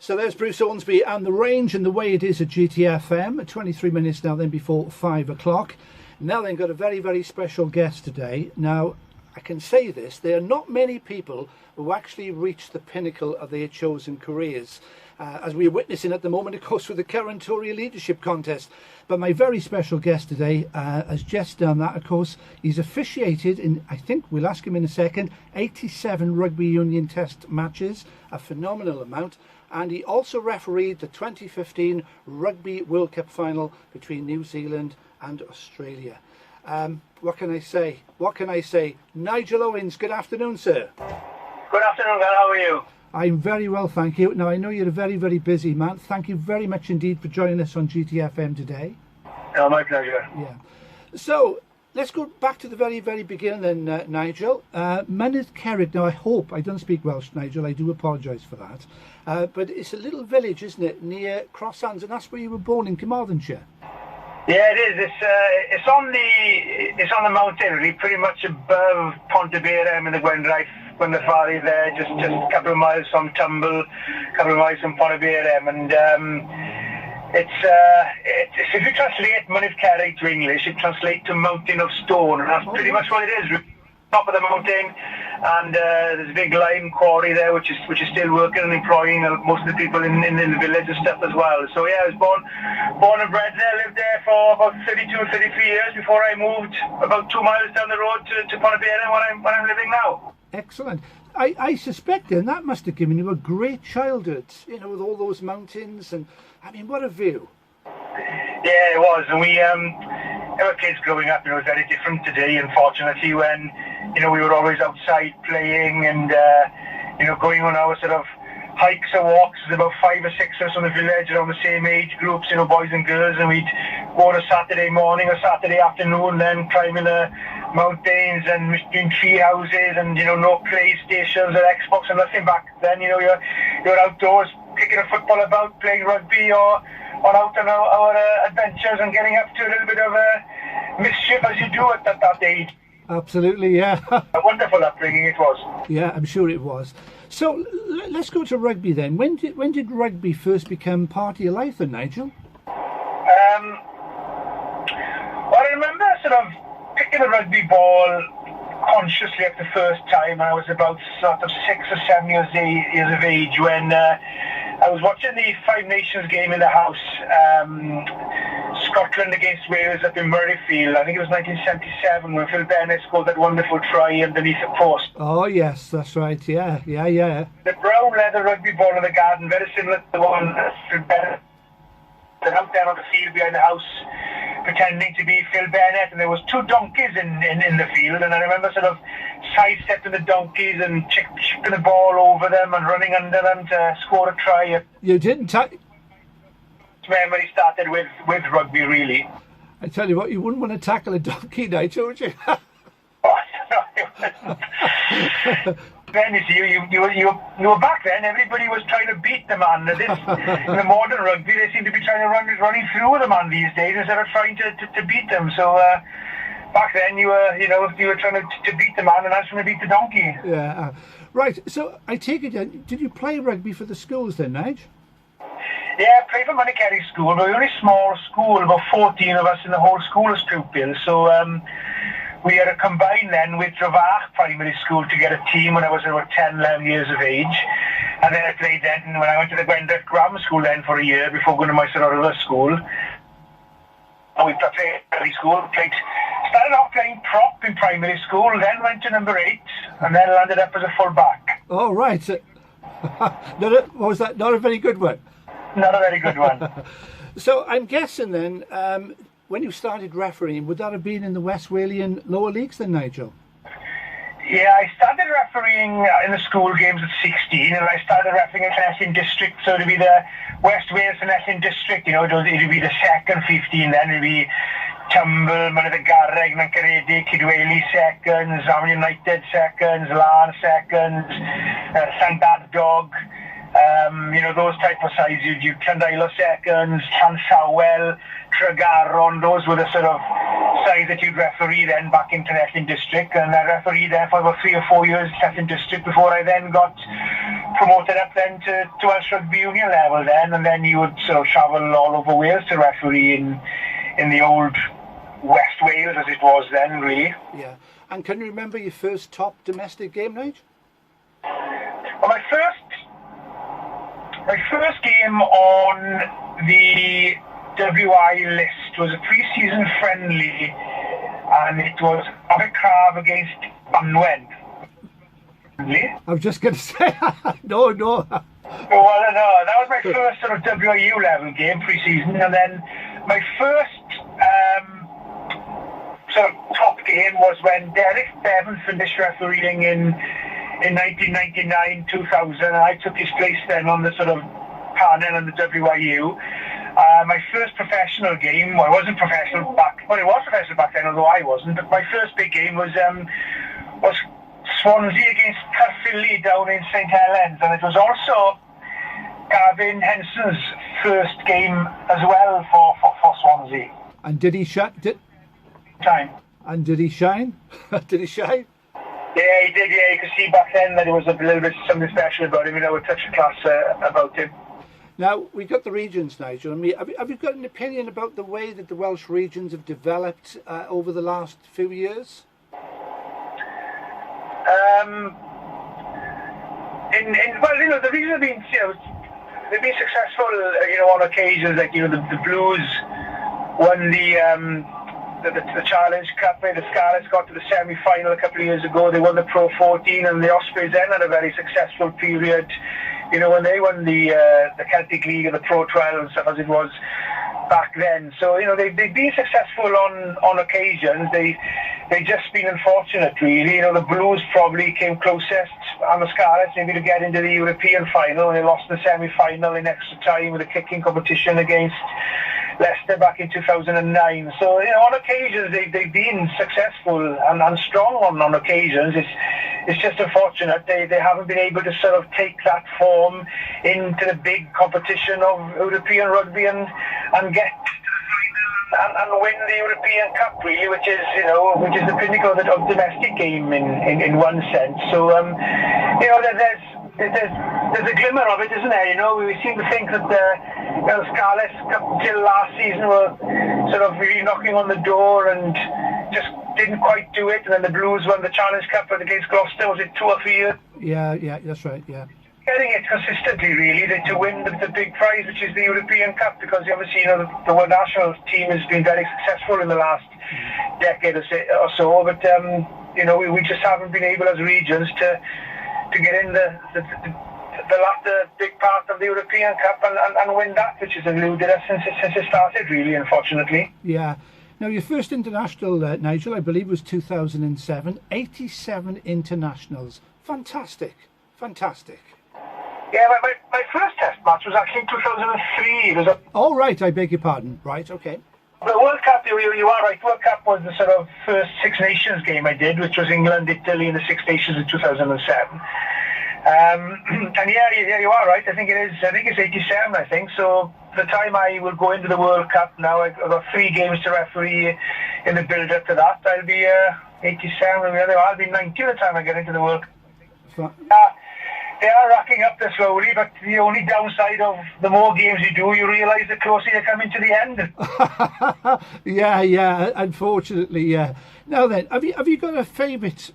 So there's Bruce Ormsby and the range and the way it is at GTFM. 23 minutes now then before 5 o'clock. Now then, got a very, very special guest today. Now, I can say this, there are not many people who actually reach the pinnacle of their chosen careers. As we're witnessing at the moment, of course, with the current Tory leadership contest. But my very special guest today has just done that, of course. He's officiated in, I think we'll ask him in a second, 87 rugby union test matches, a phenomenal amount. And he also refereed the 2015 Rugby World Cup final between New Zealand and Australia. What can I say? What can I say? Nigel Owens, good afternoon, sir. Good afternoon, Gareth. How are you? I'm very well, thank you. Now, I know you're a very, very busy man. Thank you very much indeed for joining us on GTFM today. Oh, my pleasure. Yeah. So, let's go back to the very, very beginning then, Nigel. Mynydd Cerrig, now I don't speak Welsh, Nigel, I do apologise for that. But it's a little village, isn't it, near Crosshands, and that's where you were born in Carmarthenshire. Yeah, it is. It's on the mountain, really, pretty much above Pontevedra and the Gwendraeth Valley there, just a couple of miles from Tumble, a couple of miles from Pontevedra, and it's if you translate Mynydd Cerrig to English, it translates to Mountain of Stone, and that's pretty much what it is. Really. Top of the mountain, and there's a big lime quarry there, which is still working and employing most of the people in the village and stuff as well. So yeah, I was born and bred there, lived there for about 32, 33 years before I moved about 2 miles down the road to Pontevedra when I'm living now. Excellent. I suspect then that must have given you a great childhood, you know, with all those mountains, and I mean, what a view. Yeah, it was, and we our kids growing up, you know, it was very different today, unfortunately, when, you know, we were always outside playing and, you know, going on our sort of hikes or walks. There's about 5 or 6 of us in the village around the same age groups, you know, boys and girls, and we'd go on a Saturday morning or Saturday afternoon, then climbing the mountains and in tree houses, and, you know, no PlayStations or Xbox or nothing back then. You know, you're outdoors kicking a football about, playing rugby, or out on our adventures and getting up to a little bit of mischief as you do at that age. Absolutely, yeah. A wonderful upbringing it was. Yeah, I'm sure it was. So let's go to rugby then. When did rugby first become part of your life then, Nigel? Well, I remember sort of picking a rugby ball consciously at the first time when I was about sort of 6 or 7 years of age, when I was watching the Five Nations game in the house, Scotland against Wales up in Murrayfield. I think it was 1977 when Phil Bennett scored that wonderful try underneath the post. Oh yes, that's right, yeah. The brown leather rugby ball in the garden, very similar to the one that Phil Bennett had out there on the field behind the house, pretending to be Phil Bennett, and there was 2 donkeys in the field, and I remember sort of sidestepping the donkeys and chipping the ball over them and running under them to score a try. You didn't memory started with rugby, really. I tell you what, you wouldn't want to tackle a donkey, Nigel, would you? Then you see, you were back then. Everybody was trying to beat the man. In the modern rugby, they seem to be trying to running through the man these days instead of trying to beat them. So back then, you were trying to beat the man, and I was trying to beat the donkey. Yeah, right. So I take it, did you play rugby for the schools then, Nige? Yeah, I played for Mynydd Cerrig School, but we were a very small school, about 14 of us in the whole school as pupils. So we had to combine then with Drafach Primary School to get a team when I was about 10, 11 years of age. And then I played then when I went to the Gwendraeth Grammar School then for a year before going to my sort of other school. And we played primary school, started off playing prop in primary school, then went to number 8, and then landed up as a full back. Oh, right. What was that? Not a very good one? Not a very good one. So I'm guessing then, when you started refereeing, would that have been in the West Walian lower leagues then, Nigel? Yeah, I started refereeing in the school games at 16, and I started refereeing at Cynefin District, so it'd be the West Wales Cynefin District, you know, it'd be the second 15, then it'd be Tumble, Mynydd Garreg, Nancaredig, Kidweli seconds, Arm United seconds, Lan seconds, Llandardog, you know, those type of sides, you Llandailo seconds, Llansawel, Tregaron, those were the sort of side that you'd referee then back into Wrestling District, and I refereed there for about 3 or 4 years Wrestling District before I then got promoted up then to Welsh Rugby Union level then, and then you would sort of travel all over Wales to referee in the old West Wales as it was then, really. Yeah. And can you remember your first top domestic game, Nigel? Well, my first game on the WI list was a pre-season friendly, and it was Abercraf against Banwen. I was just going to say, no. Well, no, that was my first sort of WRU level game pre-season, and then my first sort of top game was when Derek Bevan finished refereeing in 1999-2000, and I took his place then on the sort of panel in the WRU. My first professional game, well, it wasn't professional back, well, it was professional back then, although I wasn't, but my first big game was Swansea against Caerphilly down in St Helens, and it was also Gavin Henson's first game as well for Swansea. And did he shine? And did he shine? Did he shine? Yeah, he did. Yeah, you could see back then that there was a little bit something special about him. You know, a touch of class about him. Now, we got the regions, Nigel. I mean, have you got an opinion about the way that the Welsh regions have developed over the last few years? Well, you know, the reason have been, you know, they've been successful, you know, on occasions, like, you know, the Blues won the Challenge Cup, the Scarlets got to the semi-final a couple of years ago. They won the Pro 14, and the Ospreys then had a very successful period, you know, when they won the Celtic League and the Pro 12 and stuff as it was back then. So, you know, they've been successful on occasions. They just been unfortunate, really. You know, the Blues probably came closest, and the Scarlets maybe to get into the European final, and they lost the semi-final in extra time with a kicking competition against Leicester back in 2009. So, you know, on occasions they've been successful and strong on occasions. It's just unfortunate they haven't been able to sort of take that form into the big competition of European rugby and get to the final and win the European Cup, really, which is the pinnacle of the domestic game in one sense. So, you know, there's a glimmer of it, isn't there? You know, we seem to think that the Scarlets till last season were sort of really knocking on the door and just didn't quite do it. And then the Blues won the Challenge Cup against Gloucester. Was it 2 or 3 years? Yeah, that's right. Yeah. Getting it consistently, really, to win the big prize, which is the European Cup, because obviously, you know, the world national team has been very successful in the last decade or so. But you know, we just haven't been able as regions to get in the big part of the European Cup and win that, which has eluded us since it started, really, unfortunately. Yeah. Now, your first international, Nigel, I believe was 2007. 87 internationals. Fantastic. Yeah, my first test match was actually in 2003. It was oh, right, I beg your pardon. Right, okay. The World Cup, you are right. World Cup was the sort of first Six Nations game I did, which was England, Italy, and the Six Nations in 2007. And yeah, you are right. I think it's 87. I think so. The time I will go into the World Cup now, I've got 3 games to referee in the build-up to that. I'll be 87. I'll be 90 by the time I get into the World Cup. They are racking up this slowly, but the only downside of the more games you do, you realise the closer you're coming to the end. Yeah, unfortunately, yeah. Now then, have you got a favourite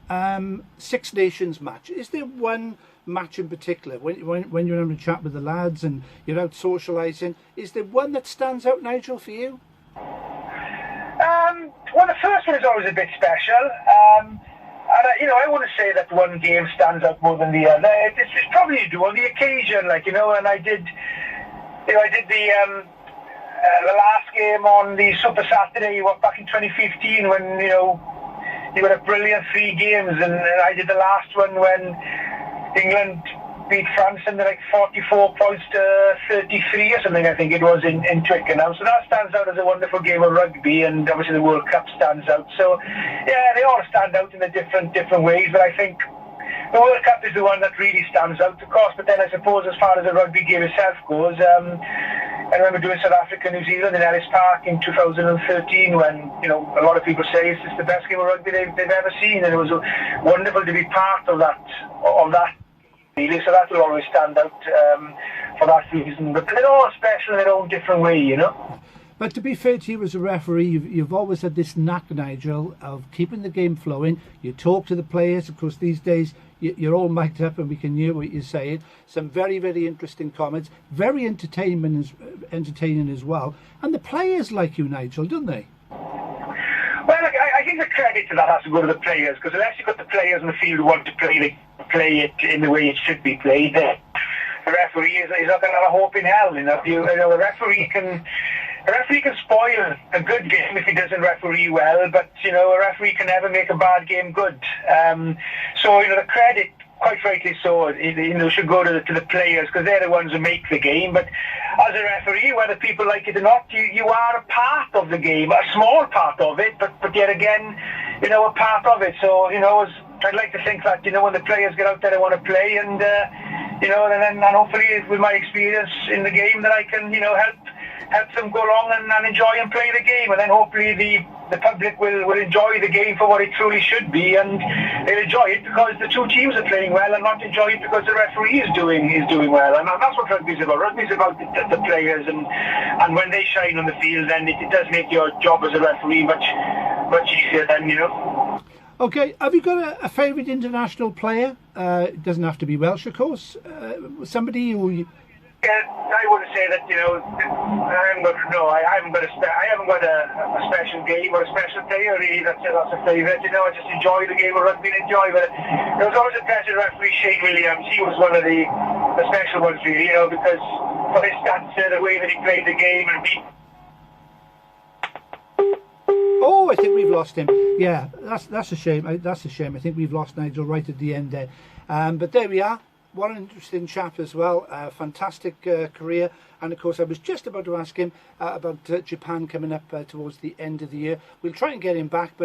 Six Nations match? Is there one match in particular, when you're having a chat with the lads and you're out socialising, is there one that stands out, Nigel, for you? Well, the first one is always a bit special. And I wouldn't say that one game stands out more than the other. It's probably you do on the occasion, like, you know. And I did the last game on the Super Saturday back in 2015 when, you know, you got a brilliant 3 games, and I did the last one when England beat France in like 44 points to 33 or something, I think it was, in Twickenham. So that stands out as a wonderful game of rugby, and obviously the World Cup stands out. So yeah, they all stand out in a different ways, but I think the World Cup is the one that really stands out, of course. But then I suppose as far as the rugby game itself goes, I remember doing South Africa, New Zealand in Ellis Park in 2013 when, you know, a lot of people say it's the best game of rugby they've ever seen, and it was wonderful to be part of that really. So that will always stand out for that reason. But they're all special in their own different way, you know. But to be fair to you as a referee, you've always had this knack, Nigel, of keeping the game flowing. You talk to the players. Of course, these days you're all mic'd up and we can hear what you're saying. Some very, very interesting comments. Very entertaining as well. And the players like you, Nigel, don't they? Well, I think the credit to that has to go to the players, because unless you've got the players in the field who want to play it in the way it should be played, the referee is not going to have a hope in hell. You know, the referee can spoil a good game if he doesn't referee well, but, you know, a referee can never make a bad game good. So, you know, the credit, quite rightly so, you know, should go to the players, because they're the ones who make the game. But as a referee, whether people like it or not, you are a part of the game, a small part of it, but yet again, you know, a part of it. So, you know, I'd like to think that, you know, when the players get out there, they want to play, and, you know, and hopefully with my experience in the game that I can, you know, help them go along and enjoy and play the game, and then hopefully the public will enjoy the game for what it truly should be, and they'll enjoy it because the two teams are playing well, and not enjoy it because the referee is doing well. And that's what rugby is about. Rugby is about the players, and when they shine on the field, then it does make your job as a referee much easier then, you know. Okay, have you got a favourite international player? It doesn't have to be Welsh, of course. Somebody who... I would say that, you know, I haven't got a special game or a special player really that's a favourite. You know, I just enjoy the game of rugby and enjoy it. It was always a pleasure to referee Shane Williams. He was one of the special ones really, you know, because for his stature, the way that he played the game and beat. Oh, I think we've lost him. Yeah, that's a shame. That's a shame. I think we've lost Nigel right at the end there. But there we are. What an interesting chap as well. Fantastic career. And of course, I was just about to ask him about Japan coming up towards the end of the year. We'll try and get him back, but